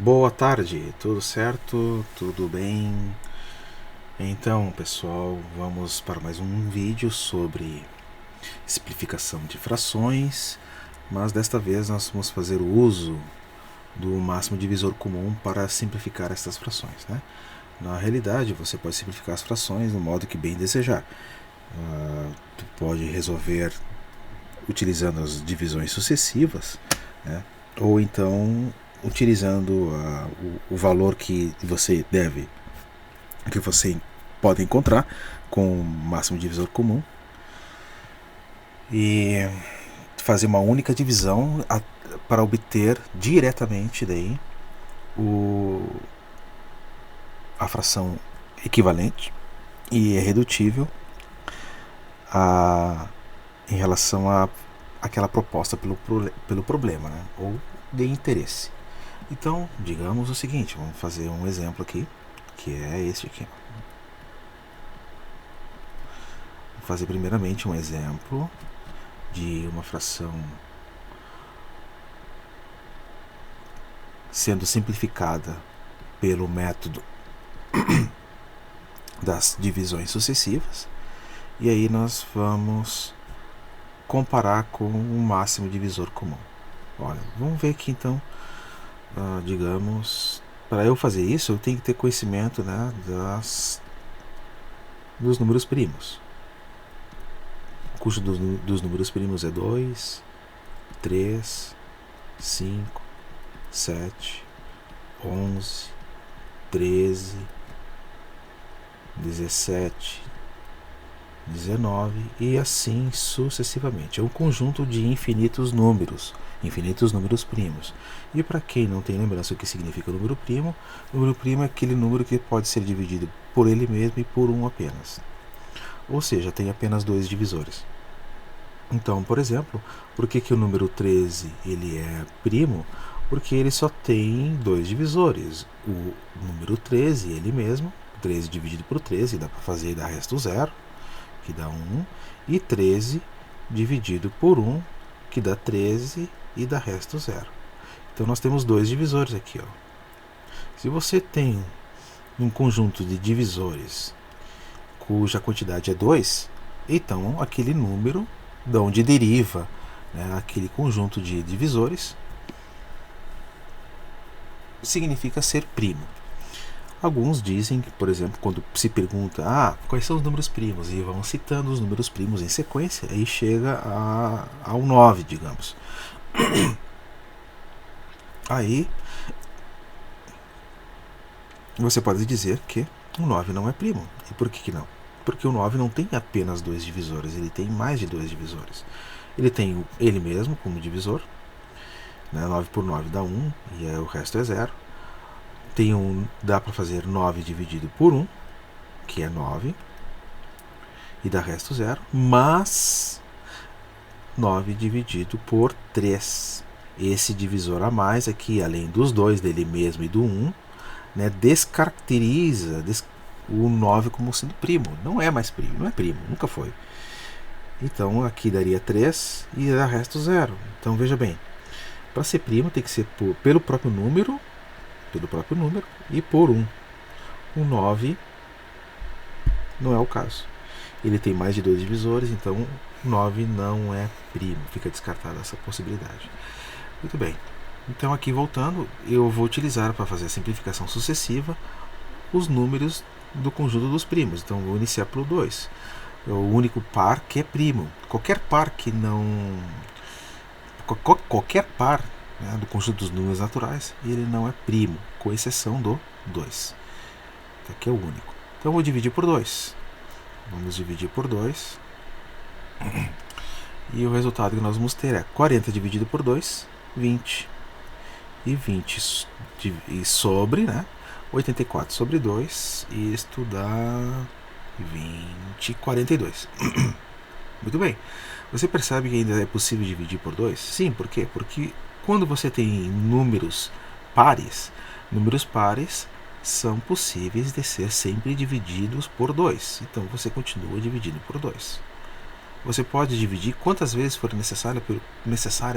Boa tarde, tudo certo? Tudo bem? Então, pessoal, vamos para mais um vídeo sobre simplificação de frações, mas desta vez nós vamos fazer o uso do máximo divisor comum para simplificar estas frações, né? Na realidade, você pode simplificar as frações do modo que bem desejar. Tu pode resolver utilizando as divisões sucessivas, né? Ou então utilizando o valor que você pode encontrar com o máximo divisor comum e fazer uma única divisão para obter diretamente daí a fração equivalente e irredutível em relação a aquela proposta pelo problema, né? Ou de interesse. Então, digamos o seguinte, vamos fazer um exemplo aqui, que é este aqui. Vou fazer primeiramente um exemplo de uma fração sendo simplificada pelo método das divisões sucessivas, e aí nós vamos comparar com o máximo divisor comum. Olha, vamos ver aqui então, digamos, para eu fazer isso eu tenho que ter conhecimento, né, dos números primos. O custo dos números primos é 2, 3, 5, 7, 11, 13, 17, 19 e assim sucessivamente. É um conjunto de infinitos números primos. E para quem não tem lembrança do que significa número primo é aquele número que pode ser dividido por ele mesmo e por um apenas. Ou seja, tem apenas dois divisores. Então, por exemplo, por que o número 13 ele é primo? Porque ele só tem dois divisores. O número 13, ele mesmo, 13 dividido por 13, dá para fazer e dar resto zero, que dá 1, e 13 dividido por 1, que dá 13 e dá resto zero. Então nós temos dois divisores aqui. Se você tem um conjunto de divisores cuja quantidade é 2, então aquele número, de onde deriva, né, aquele conjunto de divisores, significa ser primo. Alguns dizem que, por exemplo, quando se pergunta quais são os números primos, e vão citando os números primos em sequência, aí chega ao 9, digamos. Aí você pode dizer que o 9 não é primo. E por que não? Porque o 9 não tem apenas dois divisores, ele tem mais de dois divisores. Ele tem ele mesmo como divisor, né? 9 por 9 dá 1 e o resto é 0. Dá para fazer 9 dividido por 1, que é 9, e dá resto 0, mas 9 dividido por 3. Esse divisor a mais aqui, além dos dois, dele mesmo e do 1, né, descaracteriza o 9 como sendo primo. Não é mais primo, não é primo, nunca foi. Então aqui daria 3 e dá resto 0. Então veja bem, para ser primo tem que ser pelo próprio número e por 1. O 9 não é o caso. Ele tem mais de dois divisores, então 9 não é primo. Fica descartada essa possibilidade. Muito bem. Então aqui voltando, eu vou utilizar para fazer a simplificação sucessiva os números do conjunto dos primos. Então vou iniciar pelo 2. É o único par que é primo. Qualquer par que não... Qualquer par, né, do conjunto dos números naturais, ele não é primo, com exceção do 2. Aqui é o único. Então eu vou dividir por 2. Vamos dividir por 2. E o resultado que nós vamos ter é 40 dividido por 2, 20. E 20 sobre, né, 84 sobre 2, isto dá 20, 42. Muito bem. Você percebe que ainda é possível dividir por 2? Sim, por quê? Porque quando você tem números pares são possíveis de ser sempre divididos por 2. Então você continua dividindo por 2. Você pode dividir quantas vezes for necessária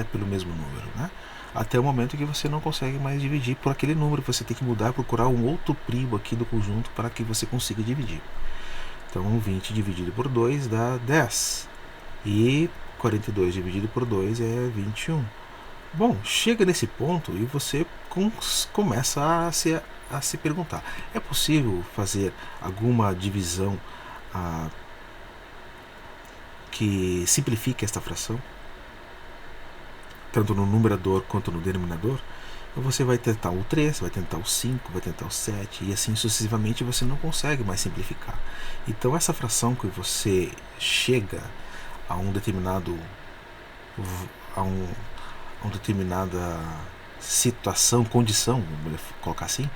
pelo mesmo número, né? até o momento que você não consegue mais dividir por aquele número. Você tem que mudar, procurar um outro primo aqui do conjunto para que você consiga dividir. Então 20 dividido por 2 dá 10. E 42 dividido por 2 é 21. Bom, chega nesse ponto e você começa a se perguntar: é possível fazer alguma divisão que simplifique esta fração? Tanto no numerador quanto no denominador? Você vai tentar o 3, vai tentar o 5, vai tentar o 7 e assim sucessivamente você não consegue mais simplificar. Então essa fração que você chega a um determinado a uma determinada situação, condição, vamos colocar assim,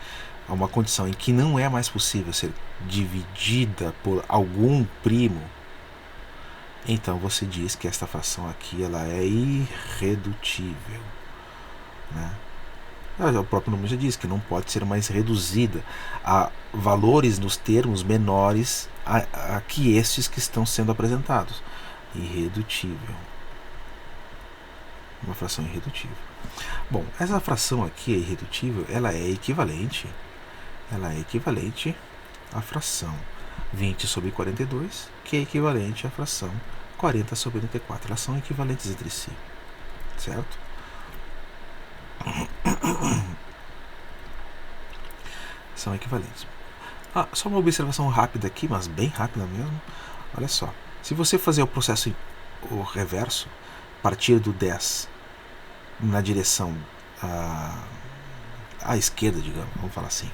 a uma condição em que não é mais possível ser dividida por algum primo, então você diz que esta fração aqui ela é irredutível, né? O próprio nome já diz que não pode ser mais reduzida a valores nos termos menores a que estes que estão sendo apresentados. Irredutível. Uma fração irredutível. Bom, essa fração aqui, irredutível, ela é equivalente à fração 20 sobre 42, que é equivalente à fração 40 sobre 84. Elas são equivalentes entre si, certo? São equivalentes. Só uma observação rápida aqui, mas bem rápida mesmo. Olha só, se você fazer o processo o reverso, partir do 10 na direção à esquerda, digamos, vamos falar assim,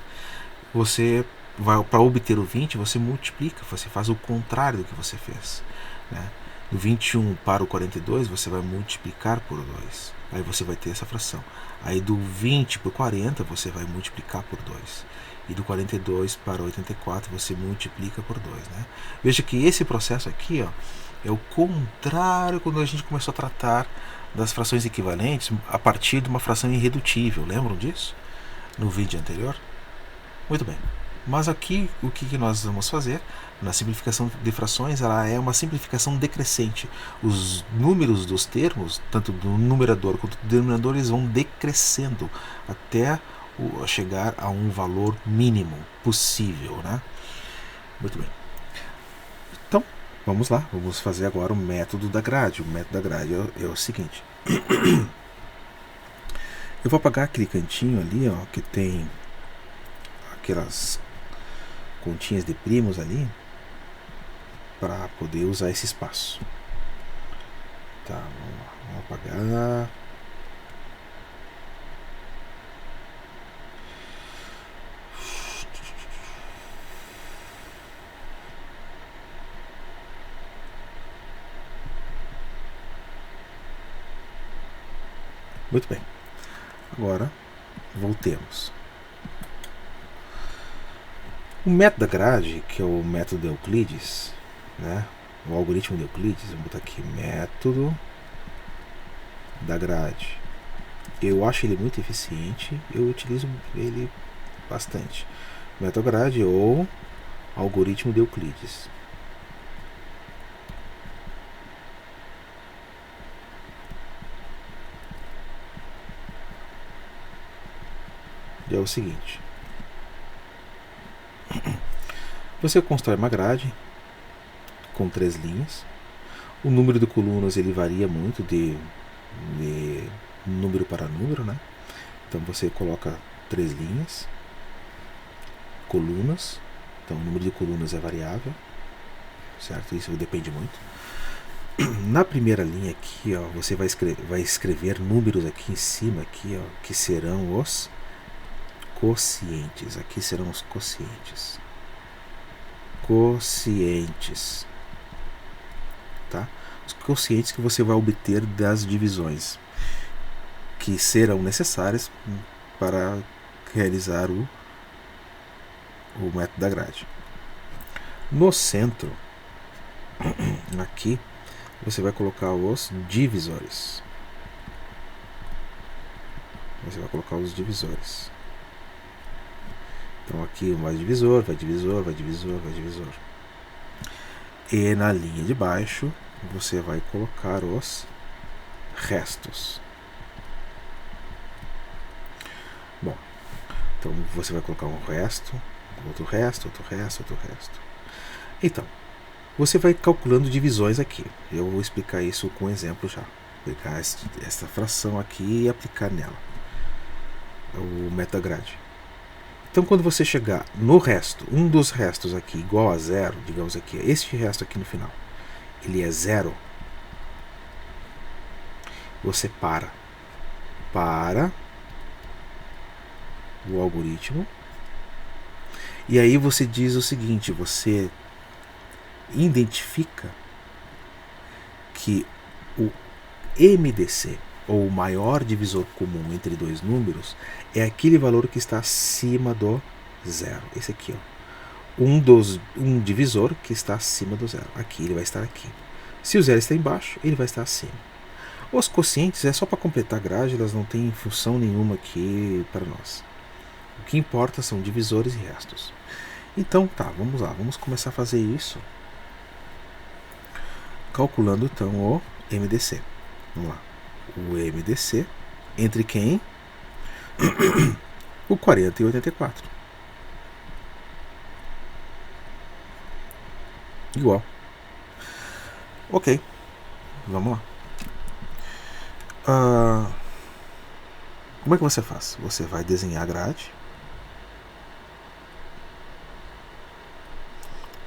você vai para obter o 20, você multiplica, você faz o contrário do que você fez, né? Do 21 para o 42, você vai multiplicar por 2. Aí você vai ter essa fração. Aí do 20 por 40, você vai multiplicar por 2. E do 42 para o 84, você multiplica por 2. Né? Veja que esse processo aqui é o contrário quando a gente começou a tratar das frações equivalentes a partir de uma fração irredutível. Lembram disso? No vídeo anterior? Muito bem. Mas aqui o que nós vamos fazer na simplificação de frações, ela é uma simplificação decrescente. Os números dos termos, tanto do numerador quanto do denominador, eles vão decrescendo até chegar a um valor mínimo possível, né? Muito bem. Então, vamos lá. Vamos fazer agora o método da grade. O método da grade é o seguinte. Eu vou apagar aquele cantinho ali, que tem aquelas continhas de primos ali, para poder usar esse espaço. Tá, vamos apagar. Muito bem. Agora, voltemos. O método da grade, que é o método de Euclides, né? O algoritmo de Euclides, vamos botar aqui, método da grade. Eu acho ele muito eficiente, eu utilizo ele bastante. Método da grade ou algoritmo de Euclides. É o seguinte. Você constrói uma grade com 3 linhas. O número de colunas ele varia muito de número para número, né? Então você coloca 3 linhas, colunas. Então o número de colunas é variável, certo? Isso depende muito. Na primeira linha aqui, você vai escrever números aqui em cima, aqui, que serão os quocientes. Aqui serão os quocientes. Quocientes, tá? Os quocientes que você vai obter das divisões que serão necessárias para realizar o método da grade. No centro, aqui, você vai colocar os divisores. Você vai colocar os divisores. Então aqui vai divisor, vai divisor, vai divisor, vai divisor. E na linha de baixo você vai colocar os restos. Então você vai colocar um resto, outro resto, outro resto, outro resto. Então, você vai calculando divisões aqui. Eu vou explicar isso com um exemplo já. Pegar essa fração aqui e aplicar nela o metagrade. Então, quando você chegar no resto, um dos restos aqui igual a zero, digamos aqui, este resto aqui no final, ele é zero, você para o algoritmo e aí você diz o seguinte, você identifica que o MDC, ou o maior divisor comum entre dois números, é aquele valor que está acima do zero. Esse aqui, ó. Um divisor que está acima do zero. Aqui, ele vai estar aqui. Se o zero está embaixo, ele vai estar acima. Os quocientes é só para completar a grade, elas não têm função nenhuma aqui para nós. O que importa são divisores e restos. Então, tá, vamos lá. Vamos começar a fazer isso calculando, então, o MDC. Vamos lá. O MDC entre quem? O 40 e 84. Igual. Ok. Vamos lá. Como é que você faz? Você vai desenhar a grade.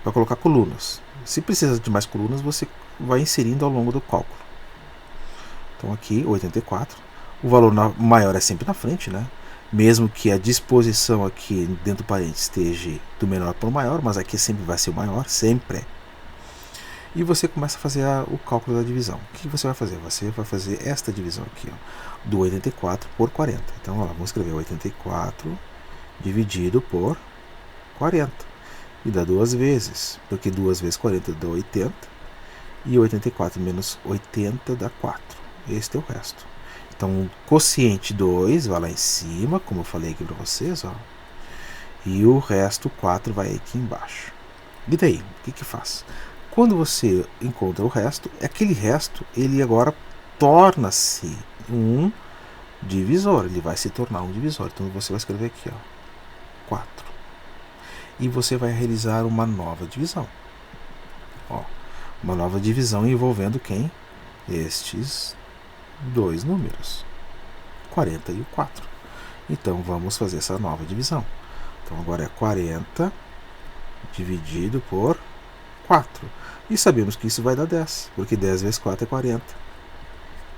Vai colocar colunas. Se precisa de mais colunas, você vai inserindo ao longo do cálculo. Então aqui, 84. O valor maior é sempre na frente, né? Mesmo que a disposição aqui dentro do parênteses esteja do menor para o maior, mas aqui sempre vai ser o maior, sempre. E você começa a fazer o cálculo da divisão. O que você vai fazer? Você vai fazer esta divisão aqui, ó, do 84 por 40. Então, ó, vamos escrever 84 dividido por 40. E dá 2 vezes, porque 2 vezes 40 dá 80. E 84 menos 80 dá 4. Este é o resto. Então, o quociente 2 vai lá em cima, como eu falei aqui para vocês, ó. E o resto 4 vai aqui embaixo. E daí, o que faz? Quando você encontra o resto, aquele resto, ele agora torna-se um divisor. Ele vai se tornar um divisor. Então, você vai escrever aqui, ó, 4. E você vai realizar uma nova divisão. Ó, uma nova divisão envolvendo quem? Estes dois números, 40 e o 4. Então, vamos fazer essa nova divisão. Então, agora é 40 dividido por 4. E sabemos que isso vai dar 10, porque 10 vezes 4 é 40.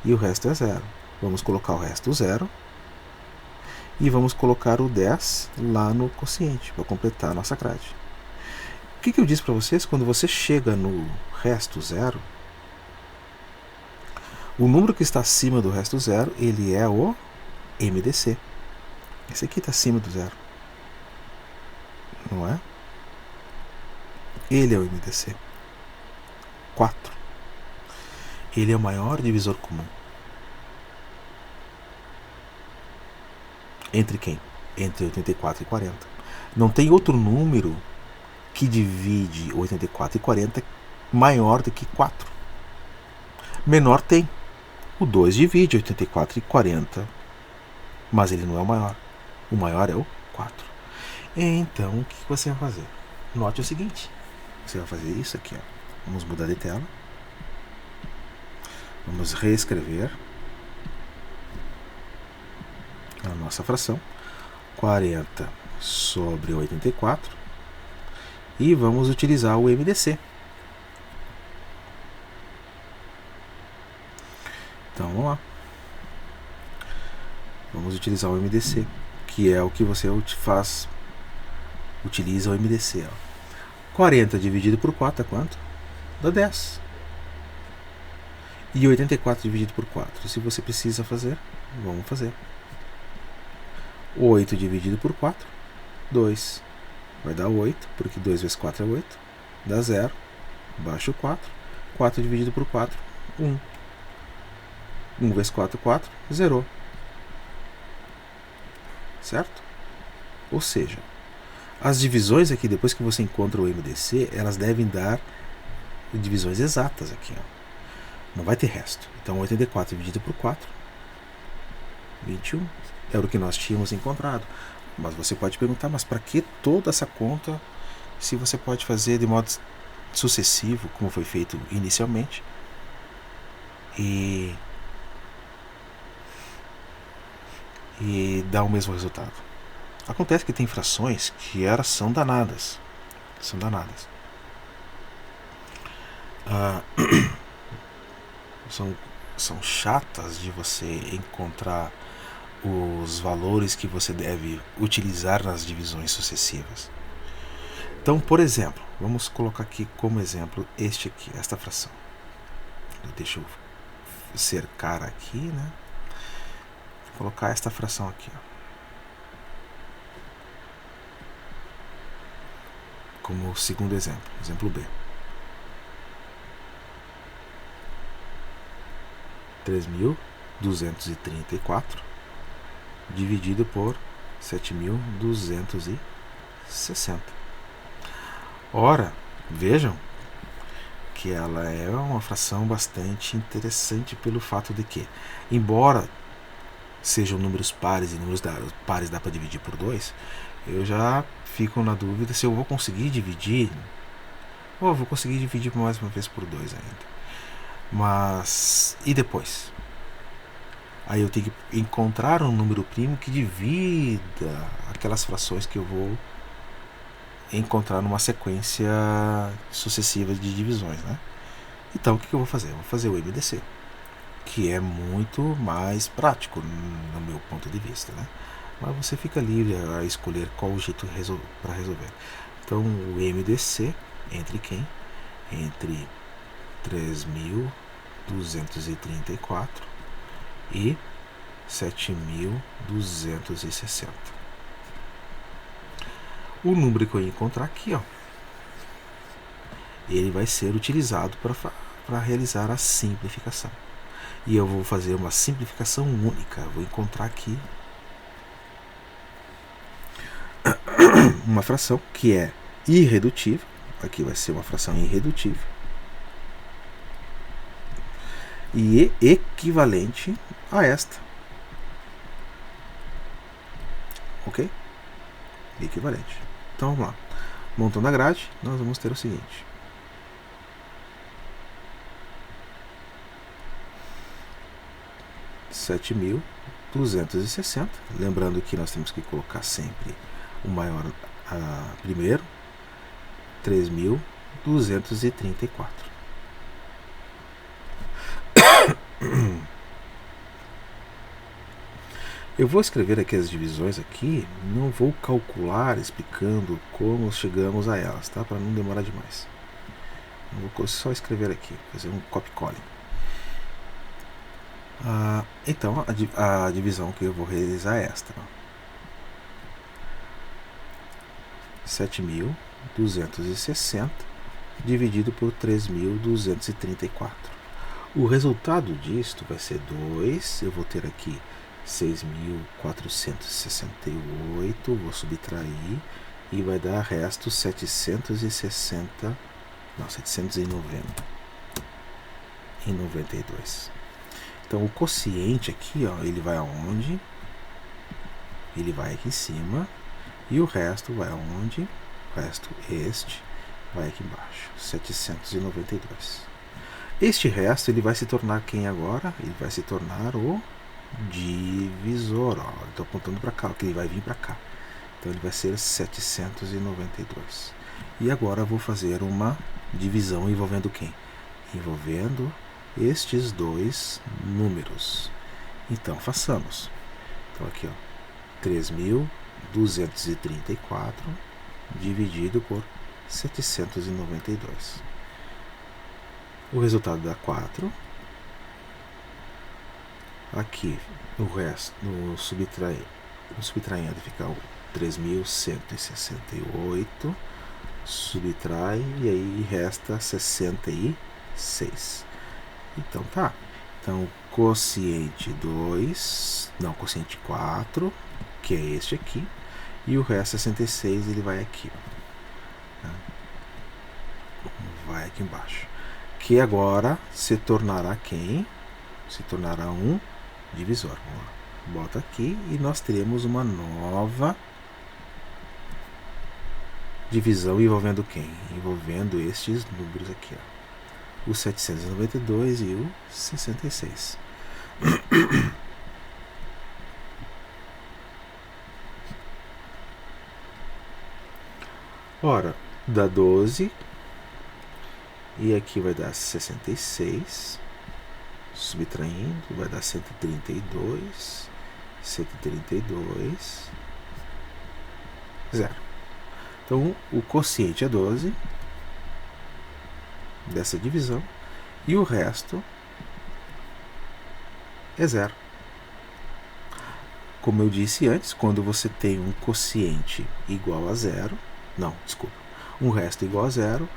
E o resto é 0. Vamos colocar o resto 0. E vamos colocar o 10 lá no quociente, para completar a nossa grade. O que eu disse para vocês? Quando você chega no resto 0, o número que está acima do resto 0, ele é o MDC. Esse aqui está acima do 0. Não é? Ele é o MDC. 4. Ele é o maior divisor comum. Entre quem? Entre 84 e 40. Não tem outro número que divide 84 e 40 maior do que 4. Menor tem. O 2 divide 84 e 40, mas ele não é o maior. O maior é o 4. Então, o que você vai fazer? Note o seguinte. Você vai fazer isso aqui, ó. Vamos mudar de tela. Vamos reescrever a nossa fração. 40 sobre 84. E vamos utilizar o MDC. Então, vamos lá. Vamos utilizar o MDC, que é o que você faz. Utiliza o MDC. Ó. 40 dividido por 4 é quanto? Dá 10. E 84 dividido por 4. Se você precisa fazer, vamos fazer. 8 dividido por 4, 2. Vai dar 8, porque 2 vezes 4 é 8. Dá 0. Baixa o 4. 4 dividido por 4, 1. 1 vezes 4, 4. Zerou. Certo? Ou seja, as divisões aqui, depois que você encontra o MDC, elas devem dar divisões exatas aqui. Ó. Não vai ter resto. Então, 84 dividido por 4, 21. Era o que nós tínhamos encontrado. Mas você pode perguntar, mas para que toda essa conta se você pode fazer de modo sucessivo, como foi feito inicialmente, e dá o mesmo resultado? Acontece que tem frações que elas são danadas. São danadas. São chatas de você encontrar os valores que você deve utilizar nas divisões sucessivas. Então, por exemplo, vamos colocar aqui como exemplo esta fração. Deixa eu cercar aqui, né? Vou colocar esta fração aqui, ó, como segundo exemplo, exemplo B. 3.234 dividido por 7.260. Ora, vejam que ela é uma fração bastante interessante pelo fato de que, embora sejam números pares e números pares dá para dividir por 2, eu já fico na dúvida se eu vou conseguir dividir, ou vou conseguir dividir mais uma vez por 2 ainda. Mas, e depois? Aí eu tenho que encontrar um número primo que divida aquelas frações que eu vou encontrar numa sequência sucessiva de divisões, né? Então o que eu vou fazer? Eu vou fazer o MDC, que é muito mais prático no meu ponto de vista, né? Mas você fica livre a escolher qual o jeito para resolver. Então o MDC entre quem? Entre 3.234 e 7.260. O número que eu encontrar aqui, ó, ele vai ser utilizado para realizar a simplificação. E eu vou fazer uma simplificação única. Vou encontrar aqui uma fração que é irredutível. Aqui vai ser uma fração irredutível e equivalente a esta. Ok? Equivalente. Então vamos lá. Montando a grade, nós vamos ter o seguinte. (7.260). Lembrando que nós temos que colocar sempre o maior primeiro. 3.234. Eu vou escrever aqui as divisões aqui, não vou calcular explicando como chegamos a elas, tá? Para não demorar demais. Eu vou só escrever aqui, fazer um copy-colling. Então, a divisão que eu vou realizar é esta. 7.260 dividido por 3.234. O resultado disto vai ser 2. Eu vou ter aqui 6.468, vou subtrair e vai dar resto 760, não, 790 e 92. Então o quociente aqui, ó, ele vai aonde? Ele vai aqui em cima e o resto vai aonde? O resto este vai aqui embaixo, 792. Este resto ele vai se tornar quem agora? Ele vai se tornar o divisor, ó. Estou apontando para cá, que ele vai vir para cá. Então ele vai ser 792. E agora eu vou fazer uma divisão envolvendo quem? Envolvendo estes dois números. Então façamos. Então aqui, ó, 3.234 dividido por 792. O resultado dá 4. Aqui no resto, no subtraindo fica 3.168, subtrai e aí resta 66. Então tá. Então quociente 2, não, quociente 4, que é este aqui, e o resto 66 ele vai aqui, ó. Vai aqui embaixo. Que agora se tornará quem? Se tornará um divisor. Vamos lá. Bota aqui e nós teremos uma nova Divisão envolvendo quem? Envolvendo estes números aqui, ó. O 792 e o 66. Ora, dá 12. E aqui vai dar 66. Subtraindo, vai dar 132. 132. 0. Então, o quociente é 12 dessa divisão. E o resto é 0. Como eu disse antes, quando você tem um quociente igual a 0, não, desculpa, um resto igual a 0,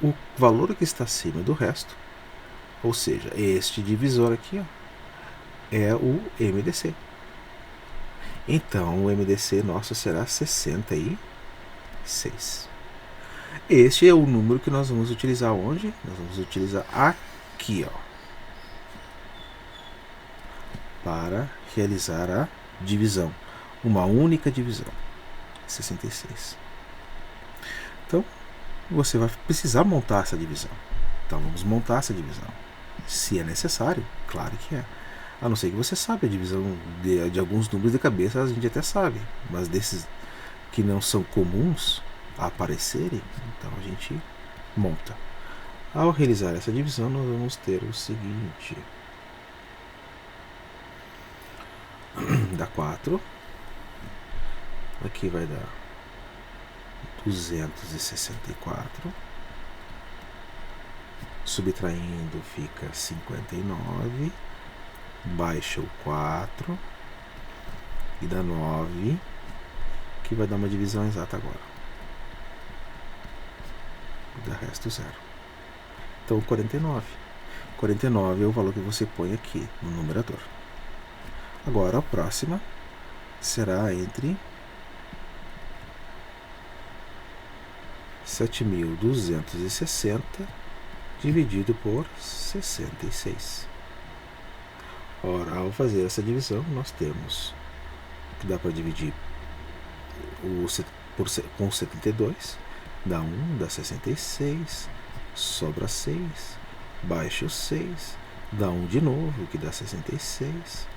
o valor que está acima do resto, ou seja, este divisor aqui, ó, é o MDC. Então, o MDC nosso será 66. Este é o número que nós vamos utilizar onde? Nós vamos utilizar aqui, ó, para realizar a divisão. Uma única divisão. 66. Então, você vai precisar montar essa divisão. Então, vamos montar essa divisão. Se é necessário, claro que é. A não ser que você saiba a divisão de alguns números de cabeça, a gente até sabe. Mas desses que não são comuns a aparecerem, então a gente monta. Ao realizar essa divisão, nós vamos ter o seguinte. Dá 4. Aqui vai dar 264. Subtraindo fica 59. Baixa o 4. E dá 9. Que vai dar uma divisão exata agora. E dá resto 0. Então 49. 49 é o valor que você põe aqui no numerador. Agora a próxima será entre 7.260 dividido por 66. Ora, ao fazer essa divisão, nós temos que dá para dividir com 72, dá 1, dá 66, sobra 6, baixa o 6, dá 1 de novo, que dá 66,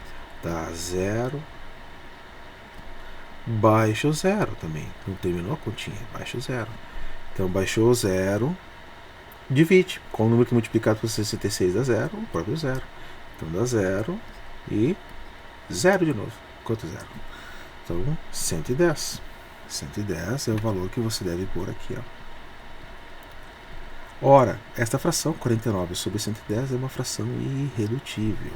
dá 0, baixa o 0 também, não terminou a continha, baixa o 0. Então, baixou o 0, divide. Com o número que é multiplicado por 66 dá 0, o próprio 0. Então, dá 0 e 0 de novo. Quanto 0? Então, 110. 110 é o valor que você deve pôr aqui, ó. Ora, esta fração, 49 sobre 110, é uma fração irredutível.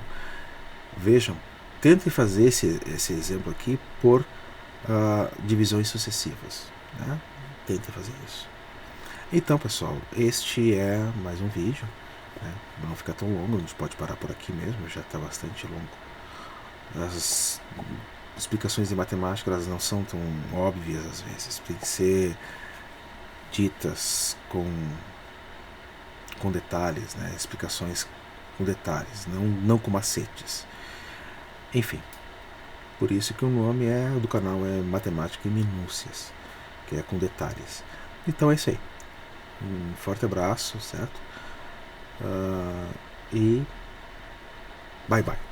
Vejam, tentem fazer esse exemplo aqui por divisões sucessivas, né? Tentem fazer isso. Então, pessoal, este é mais um vídeo, né? Não fica tão longo, a gente pode parar por aqui mesmo, já está bastante longo. As explicações de matemática, elas não são tão óbvias às vezes, tem que ser ditas com detalhes, né? Explicações com detalhes, não com macetes. Enfim, por isso que o nome do canal é Matemática em Minúcias, que é com detalhes. Então é isso aí. Um forte abraço, certo? E bye bye.